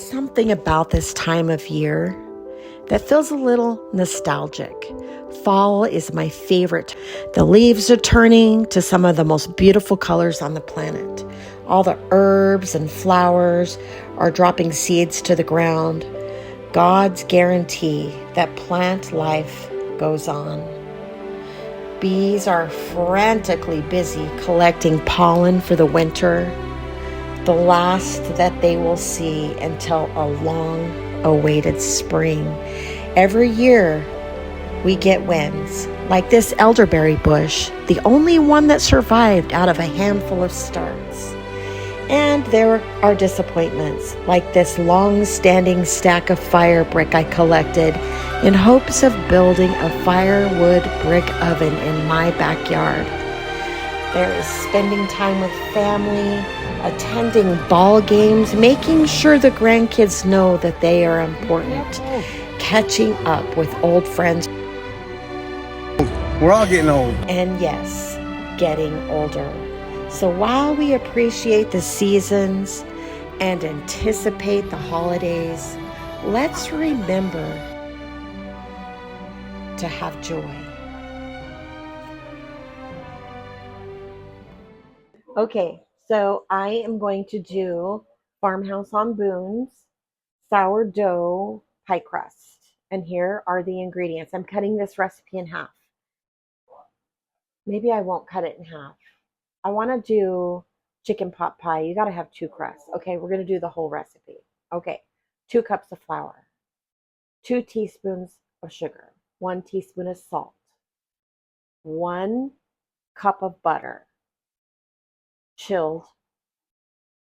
something about this time of year that feels a little nostalgic. Fall is my favorite. The leaves are turning to some of the most beautiful colors on the planet. All the herbs and flowers are dropping seeds to the ground. God's guarantee that plant life goes on. Bees are frantically busy collecting pollen for the winter, the last that they will see until a long-awaited spring. Every year, we get winds, like this elderberry bush, the only one that survived out of a handful of starts. And there are disappointments, like this long-standing stack of fire brick I collected in hopes of building a firewood brick oven in my backyard. There is spending time with family, attending ball games, making sure the grandkids know that they are important, catching up with old friends. We're all getting old. And yes, getting older. So while we appreciate the seasons and anticipate the holidays, let's remember to have joy. Okay, so I am going to do Farmhouse on Boone's sourdough pie crust. And here are the ingredients. I'm cutting this recipe in half. Maybe I won't cut it in half. I want to do chicken pot pie. You got to have two crusts. Okay, we're going to do the whole recipe. Okay, 2 cups of flour, 2 teaspoons of sugar, 1 teaspoon of salt, 1 cup of butter, chilled,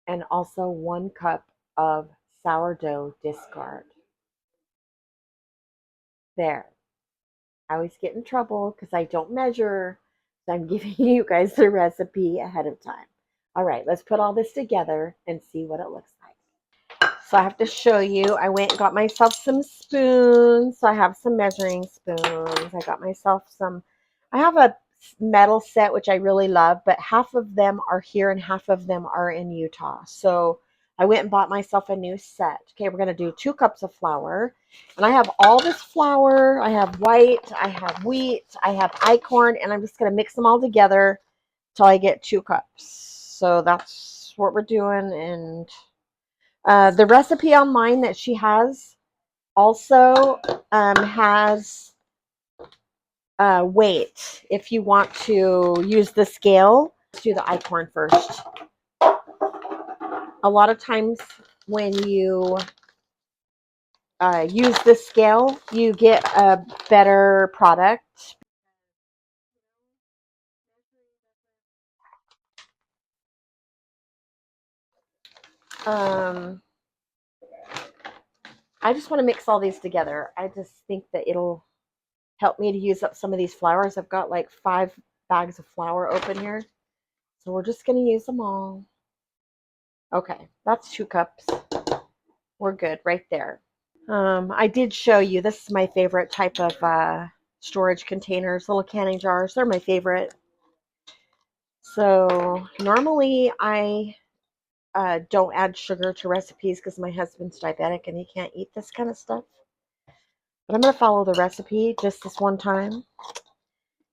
and also 1 cup of sourdough discard. There. I always get in trouble because I don't measure. So I'm giving you guys the recipe ahead of time. All right, let's put all this together and see what it looks like. So I have to show you, I went and got myself some spoons. So I have some measuring spoons. I got myself I have a metal set, which I really love, but half of them are here and half of them are in Utah. So I went and bought myself a new set. Okay, we're going to do 2 cups of flour. And I have all this flour. I have white, I have wheat, I have acorn, and I'm just going to mix them all together till I get 2 cups. So that's what we're doing. And the recipe online that she has also has weight. If you want to use the scale, let's do the acorn first. A lot of times when you use the scale, you get a better product. I just want to mix all these together. I just think that it'll help me to use up some of these flours. I've got like 5 bags of flour open here. So we're just going to use them all. Okay, that's 2 cups. We're good right there. I did show you, this is my favorite type of storage containers, little canning jars. They're my favorite. So normally I don't add sugar to recipes because my husband's diabetic and he can't eat this kind of stuff. But I'm going to follow the recipe just this one time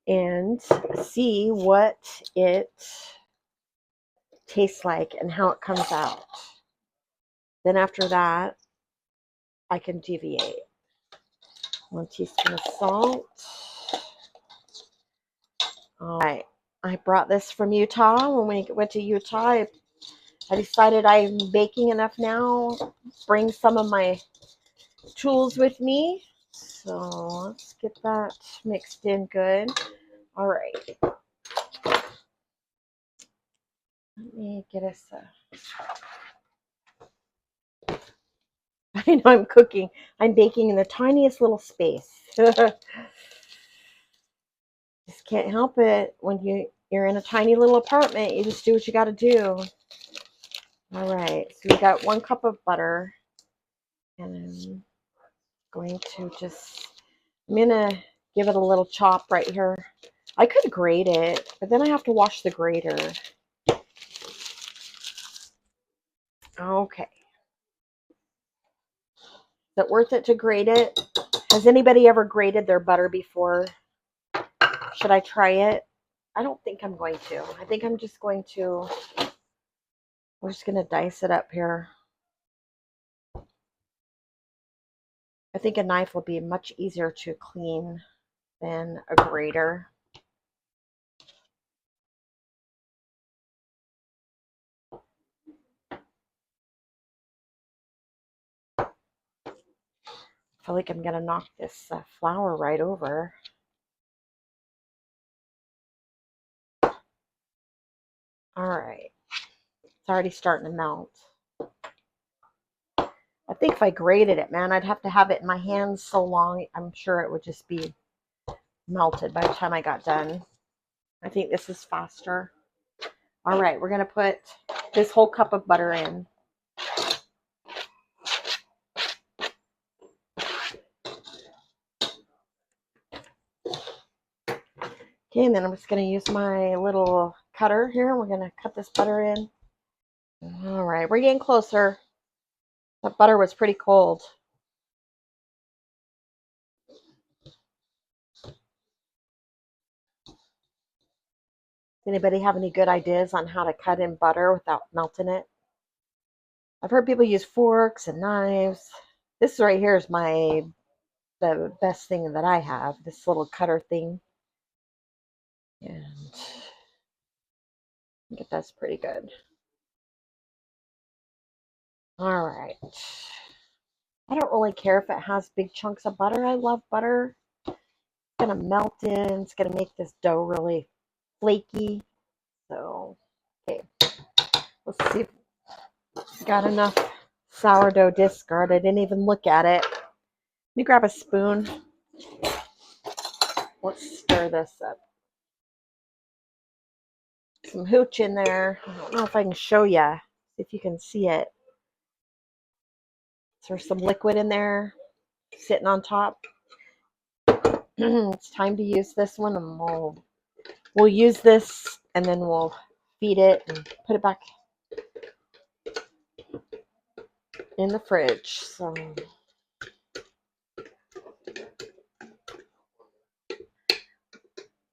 and see what it tastes like and how it comes out. Then after that, I can deviate. 1 teaspoon of salt. All right. I brought this from Utah. When we went to Utah, I decided I'm baking enough now. Bring some of my tools with me. So let's get that mixed in good. All right. Let me get us I know I'm cooking. I'm baking in the tiniest little space. Just can't help it. When you're in a tiny little apartment, you just do what you got to do. All right. So we got 1 cup of butter. And I'm going to I'm going to give it a little chop right here. I could grate it, but then I have to wash the grater. Okay. Is it worth it to grate it? Has anybody ever grated their butter before? Should I try it? I don't think I'm going to. I think I'm just going to, we're just going to dice it up here. I think a knife will be much easier to clean than a grater. I feel like I'm going to knock this flour right over. All right. It's already starting to melt. I think if I grated it, man, I'd have to have it in my hands so long. I'm sure it would just be melted by the time I got done. I think this is faster. All right, we're going to put this whole cup of butter in. Okay, and then I'm just going to use my little cutter here. We're going to cut this butter in. All right, we're getting closer. That butter was pretty cold. Does anybody have any good ideas on how to cut in butter without melting it? I've heard people use forks and knives. This right here is the best thing that I have, this little cutter thing. And I think that's pretty good. All right. I don't really care if it has big chunks of butter. I love butter. It's going to melt in. It's going to make this dough really flaky. So, okay. Let's see if I got enough sourdough discard. I didn't even look at it. Let me grab a spoon. Let's stir this up. Some hooch in there. I don't know if I can show you. See if you can see it. There's some liquid in there sitting on top. It's time to use this one, and we'll use this, and then we'll feed it and put it back in the fridge. So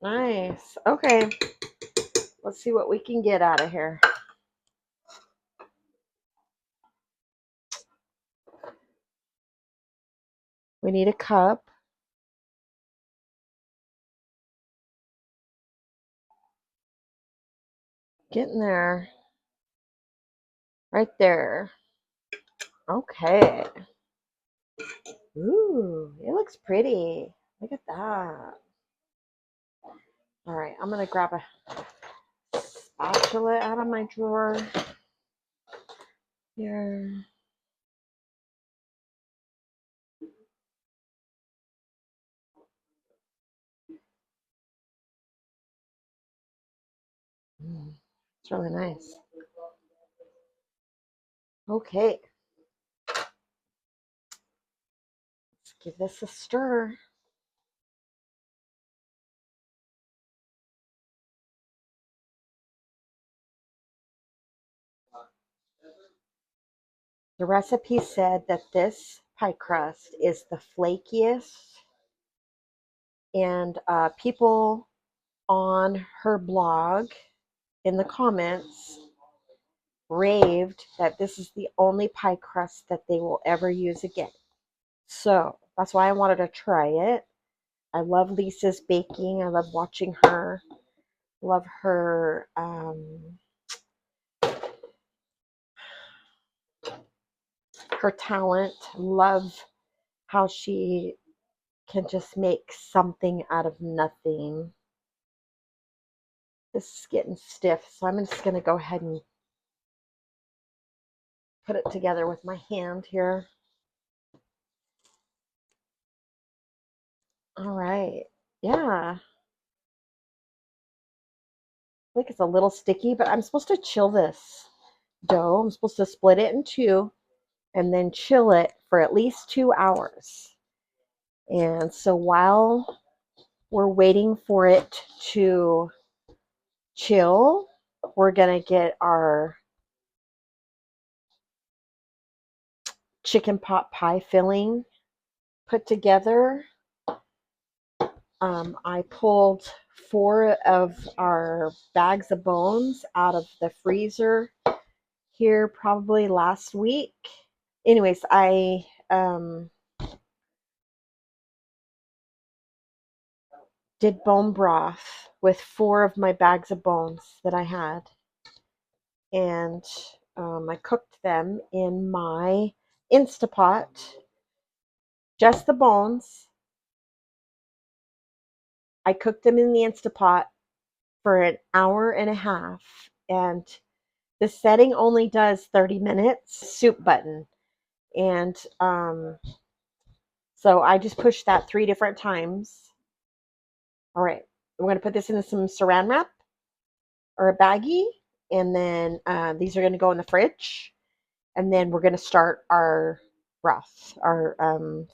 nice. Okay, let's see what we can get out of here. We need a cup. Getting there. Right there. Okay. Ooh, it looks pretty. Look at that. All right, I'm going to grab a spatula out of my drawer here. It's really nice. Okay. Let's give this a stir. The recipe said that this pie crust is the flakiest, and people on her blog in the comments raved that this is the only pie crust that they will ever use again. So that's why I wanted to try it. I love Lisa's baking. I love watching her. Love her her talent. Love how she can just make something out of nothing. This is getting stiff, so I'm just going to go ahead and put it together with my hand here. All right. Yeah. I think it's a little sticky, but I'm supposed to chill this dough. I'm supposed to split it in two and then chill it for at least 2 hours. And so while we're waiting for it to chill, we're going to get our chicken pot pie filling put together. I pulled 4 of our bags of bones out of the freezer here probably last week. Anyways, I did bone broth with 4 of my bags of bones that I had. And I cooked them in my Instapot, just the bones. I cooked them in the Instapot for an hour and a half, and the setting only does 30 minutes, soup button. And so I just pushed that 3 different times. All right, I'm going to put this in some saran wrap or a baggie, and then these are going to go in the fridge, and then we're going to start our broth, our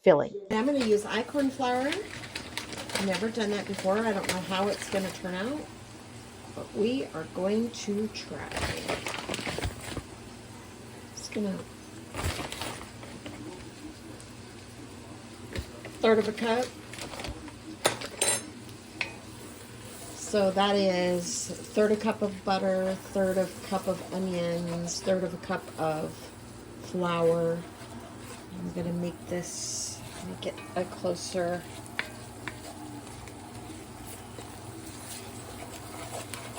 filling. I'm going to use acorn flour. I've never done that before. I don't know how it's going to turn out, but we are going to try. Just going to 1/3 of a cup. So that is 1/3 cup of butter, 1/3 cup of onions, 1/3 cup of flour. I'm going to make this, make it a closer.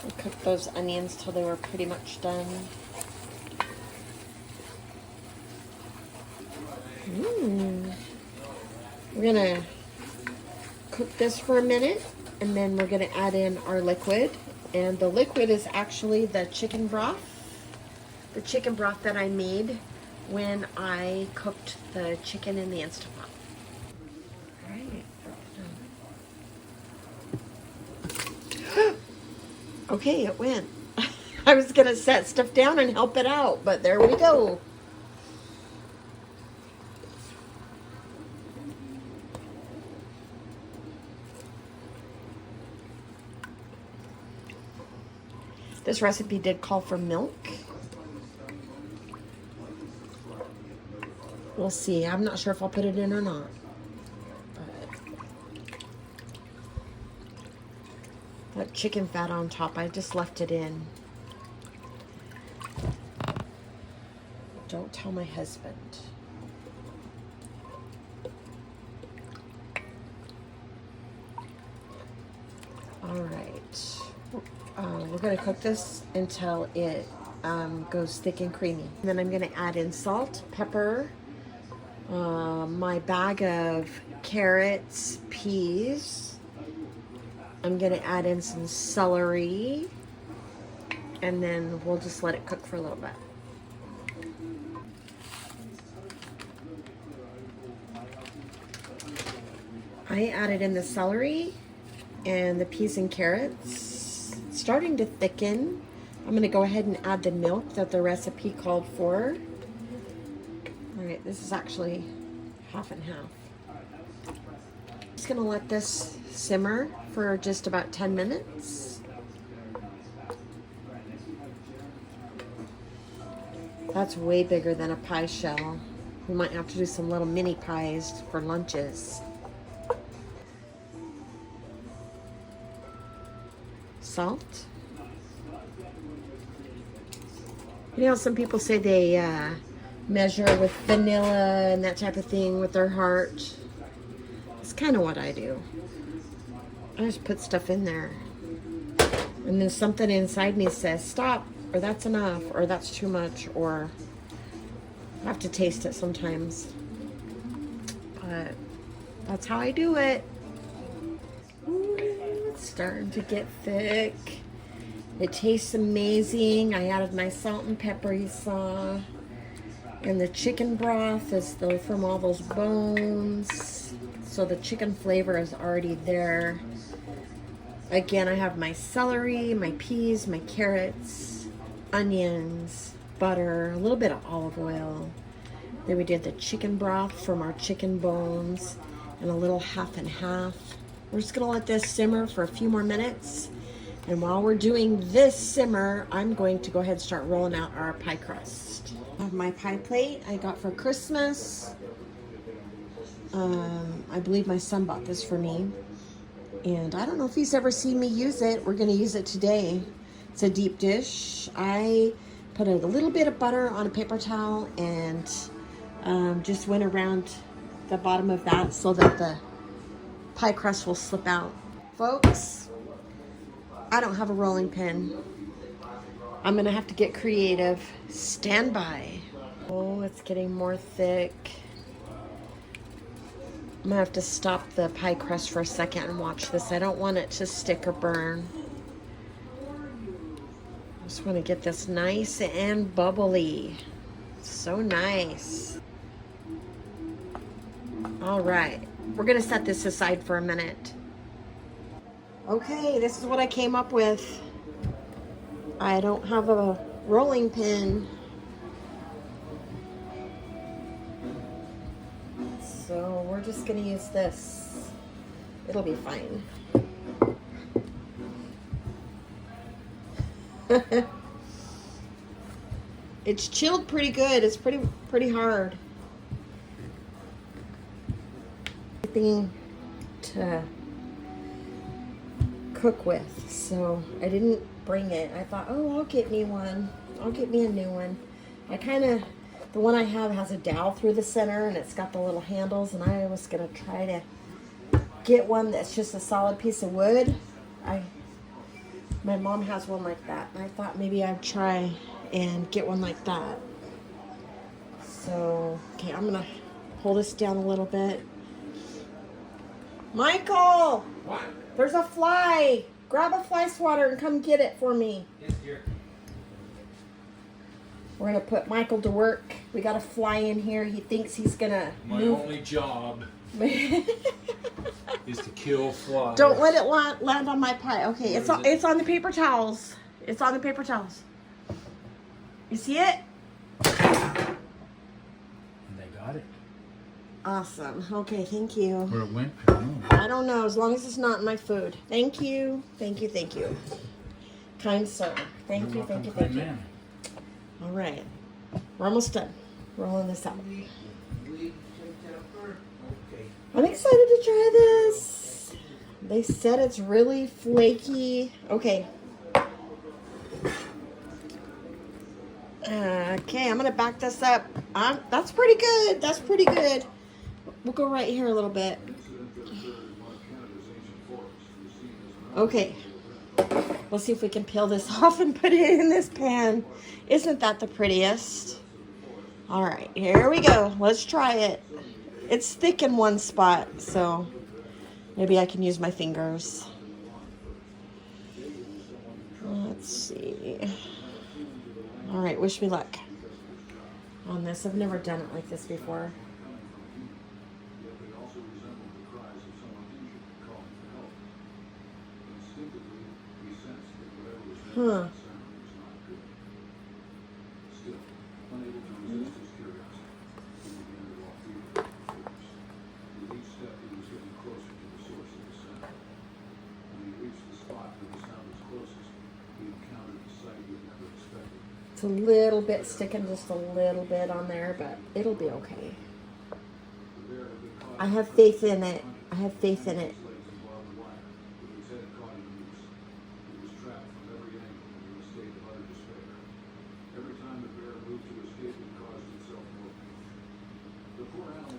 I cooked those onions till they were pretty much done. We're going to cook this for a minute, and then we're going to add in our liquid. And the liquid is actually the chicken broth. The chicken broth that I made when I cooked the chicken in the Instapot. Alright. Okay, it went. I was going to set stuff down and help it out, but there we go. This recipe did call for milk. We'll see. I'm not sure if I'll put it in or not. But that chicken fat on top, I just left it in. Don't tell my husband. All right. We're going to cook this until it goes thick and creamy. And then I'm going to add in salt, pepper, my bag of carrots, peas. I'm going to add in some celery, and then we'll just let it cook for a little bit. I added in the celery and the peas and carrots. It's starting to thicken. I'm going to go ahead and add the milk that the recipe called for. All right, this is actually half and half. Just going to let this simmer for just about 10 minutes. That's way bigger than a pie shell. We might have to do some little mini pies for lunches. Salt. You know, some people say they measure with vanilla and that type of thing with their heart. It's kind of what I do. I just put stuff in there. And then something inside me says, stop, or that's enough, or that's too much, or I have to taste it sometimes. But that's how I do it. It's starting to get thick. It tastes amazing. I added my salt and pepper you saw. And the chicken broth is from all those bones. So the chicken flavor is already there. Again, I have my celery, my peas, my carrots, onions, butter, a little bit of olive oil. Then we did the chicken broth from our chicken bones and a little half and half. We're just gonna let this simmer for a few more minutes. And while we're doing this simmer, I'm going to go ahead and start rolling out our pie crust. I have my pie plate I got for Christmas. I believe my son bought this for me. And I don't know if he's ever seen me use it. We're going to use it today. It's a deep dish. I put a little bit of butter on a paper towel and just went around the bottom of that so that the pie crust will slip out. Folks, I don't have a rolling pin. I'm going to have to get creative. Stand by. Oh, it's getting more thick. I'm going to have to stop the pie crust for a second and watch this. I don't want it to stick or burn. I just want to get this nice and bubbly. So nice. All right. We're going to set this aside for a minute. Okay, this is what I came up with. I don't have a rolling pin. So we're just going to use this. It'll be fine. It's chilled pretty good. It's pretty hard. Thing to cook with, so I didn't bring it. I thought, oh, I'll get me one. I'll get me a new one. The one I have has a dowel through the center and it's got the little handles, and I was gonna try to get one that's just a solid piece of wood. My mom has one like that, and I thought maybe I'd try and get one like that. So, okay, I'm gonna hold this down a little bit. Michael! What? There's a fly. Grab a fly swatter and come get it for me. Yes, dear. We're gonna put Michael to work. We got a fly in here. He thinks he's gonna move. Only job is to kill flies. Don't let it land on my pie. Okay, it's on the paper towels. It's on the paper towels. You see it? And they got it. Awesome. Okay, thank you. Where it went? I don't know, as long as it's not in my food. Thank you. Thank you, thank you. Kind sir. Thank you, thank you, thank you. All right. We're almost done. Rolling this out. I'm excited to try this. They said it's really flaky. Okay. Okay, I'm going to back this up. That's pretty good. That's pretty good. We'll go right here a little bit. Okay. Let's see if we can peel this off and put it in this pan. Isn't that the prettiest? All right, here we go. Let's try it. It's thick in one spot, so maybe I can use my fingers. Let's see. All right, wish me luck on this. I've never done it like this before. Huh. It's a little bit sticking, just a little bit on there, but it'll be okay. I have faith in it. I have faith in it.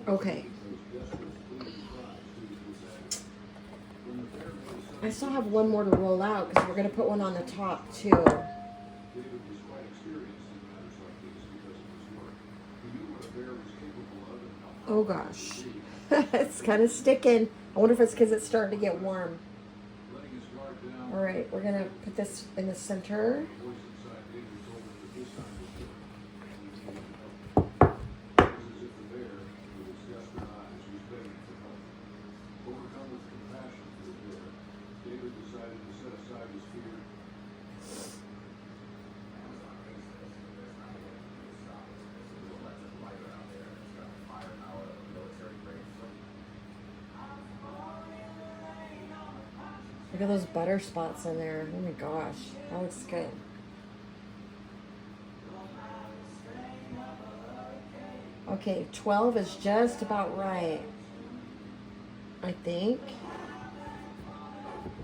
Okay. I still have one more to roll out because we're going to put one on the top too. Oh gosh. It's kind of sticking. I wonder if it's because it's starting to get warm. All right, we're going to put this in the center. Look at those butter spots in there. Oh my gosh, that looks good. Okay, 12 is just about right, I think.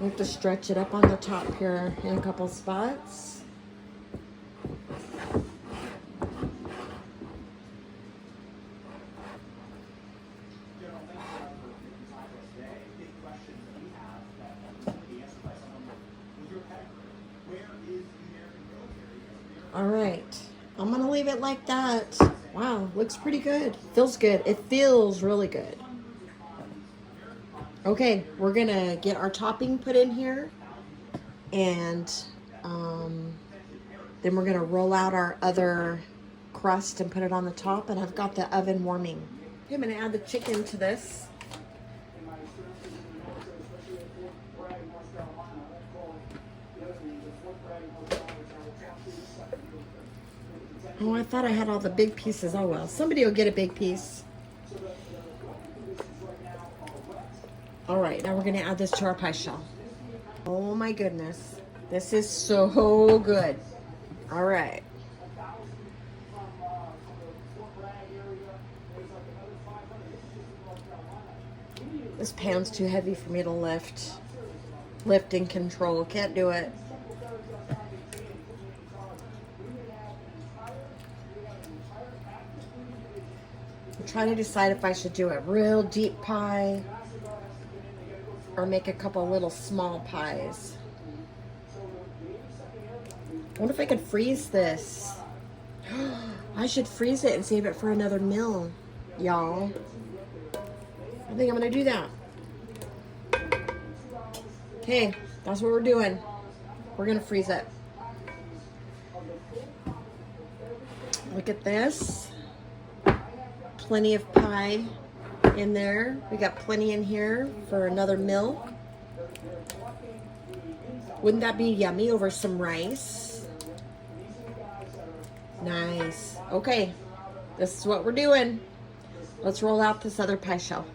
We have to stretch it up on the top here in a couple spots. All right, I'm gonna leave it like that. Wow, looks pretty good. Feels good. It feels really good. Okay, we're gonna get our topping put in here, and then we're gonna roll out our other crust and put it on the top, and I've got the oven warming. Okay, I'm gonna add the chicken to this. Oh, I thought I had all the big pieces. Oh well, somebody will get a big piece. All right, now we're gonna add this to our pie shell. Oh my goodness, this is so good. All right. This pan's too heavy for me to lift. Lift and control, can't do it. I'm trying to decide if I should do a real deep pie or make a couple little small pies. I wonder if I could freeze this. I should freeze it and save it for another meal, y'all. I think I'm gonna do that. Okay, that's what we're doing. We're gonna freeze it. Look at this. Plenty of pie in there. We got plenty in here for another meal. Wouldn't that be yummy over some rice? Nice. Okay, this is what we're doing. Let's roll out this other pie shell.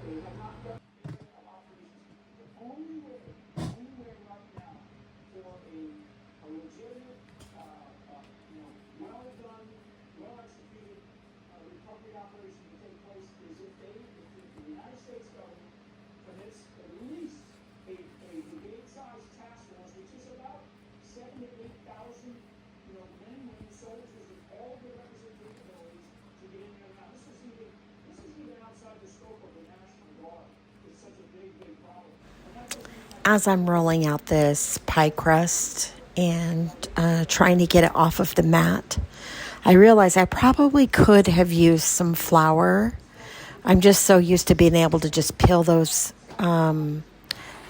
As I'm rolling out this pie crust and trying to get it off of the mat, I realize I probably could have used some flour. I'm just so used to being able to just peel those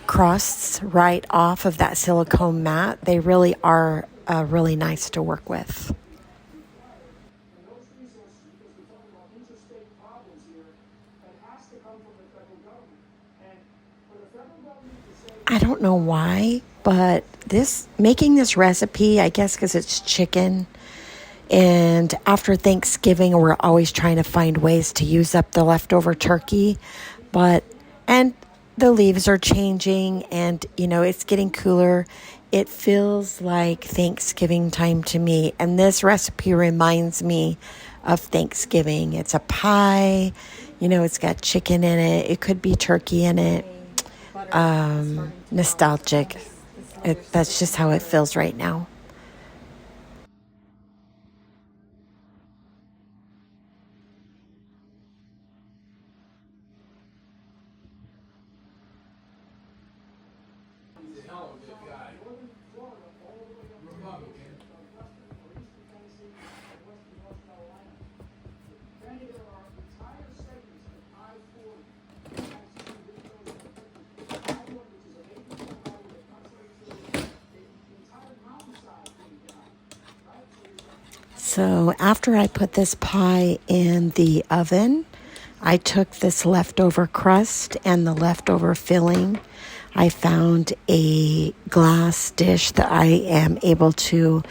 crusts right off of that silicone mat. They really are really nice to work with. I don't know why, but making this recipe, I guess because it's chicken, and after Thanksgiving, we're always trying to find ways to use up the leftover turkey, and the leaves are changing, and it's getting cooler. It feels like Thanksgiving time to me, and this recipe reminds me of Thanksgiving. It's a pie, it's got chicken in it. It could be turkey in it. Nostalgic. That's just how it feels right now. So after I put this pie in the oven, I took this leftover crust and the leftover filling. I found a glass dish that I am able to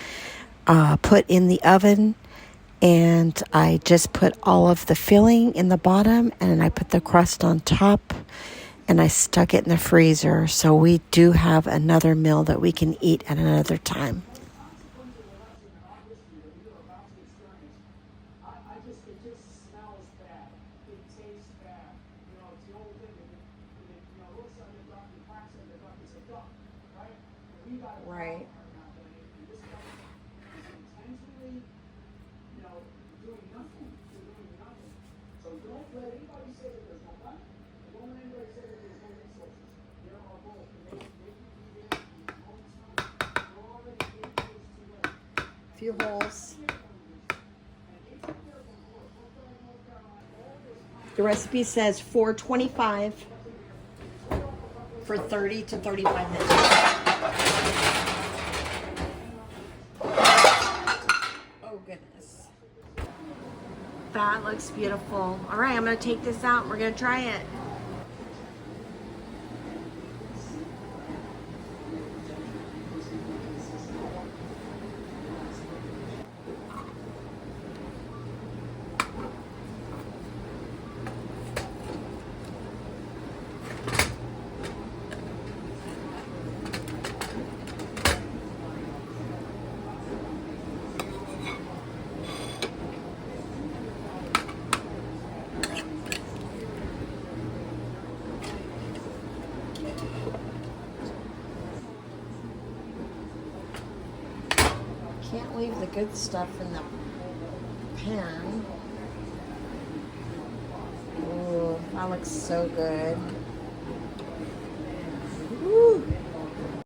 put in the oven, and I just put all of the filling in the bottom, and I put the crust on top, and I stuck it in the freezer. So we do have another meal that we can eat at another time. Right. Few holes. The recipe says 425 for 30 to 35 minutes. Oh goodness. That looks beautiful. All right, I'm gonna take this out. We're gonna try it. Can't leave the good stuff in the pan. Ooh, that looks so good.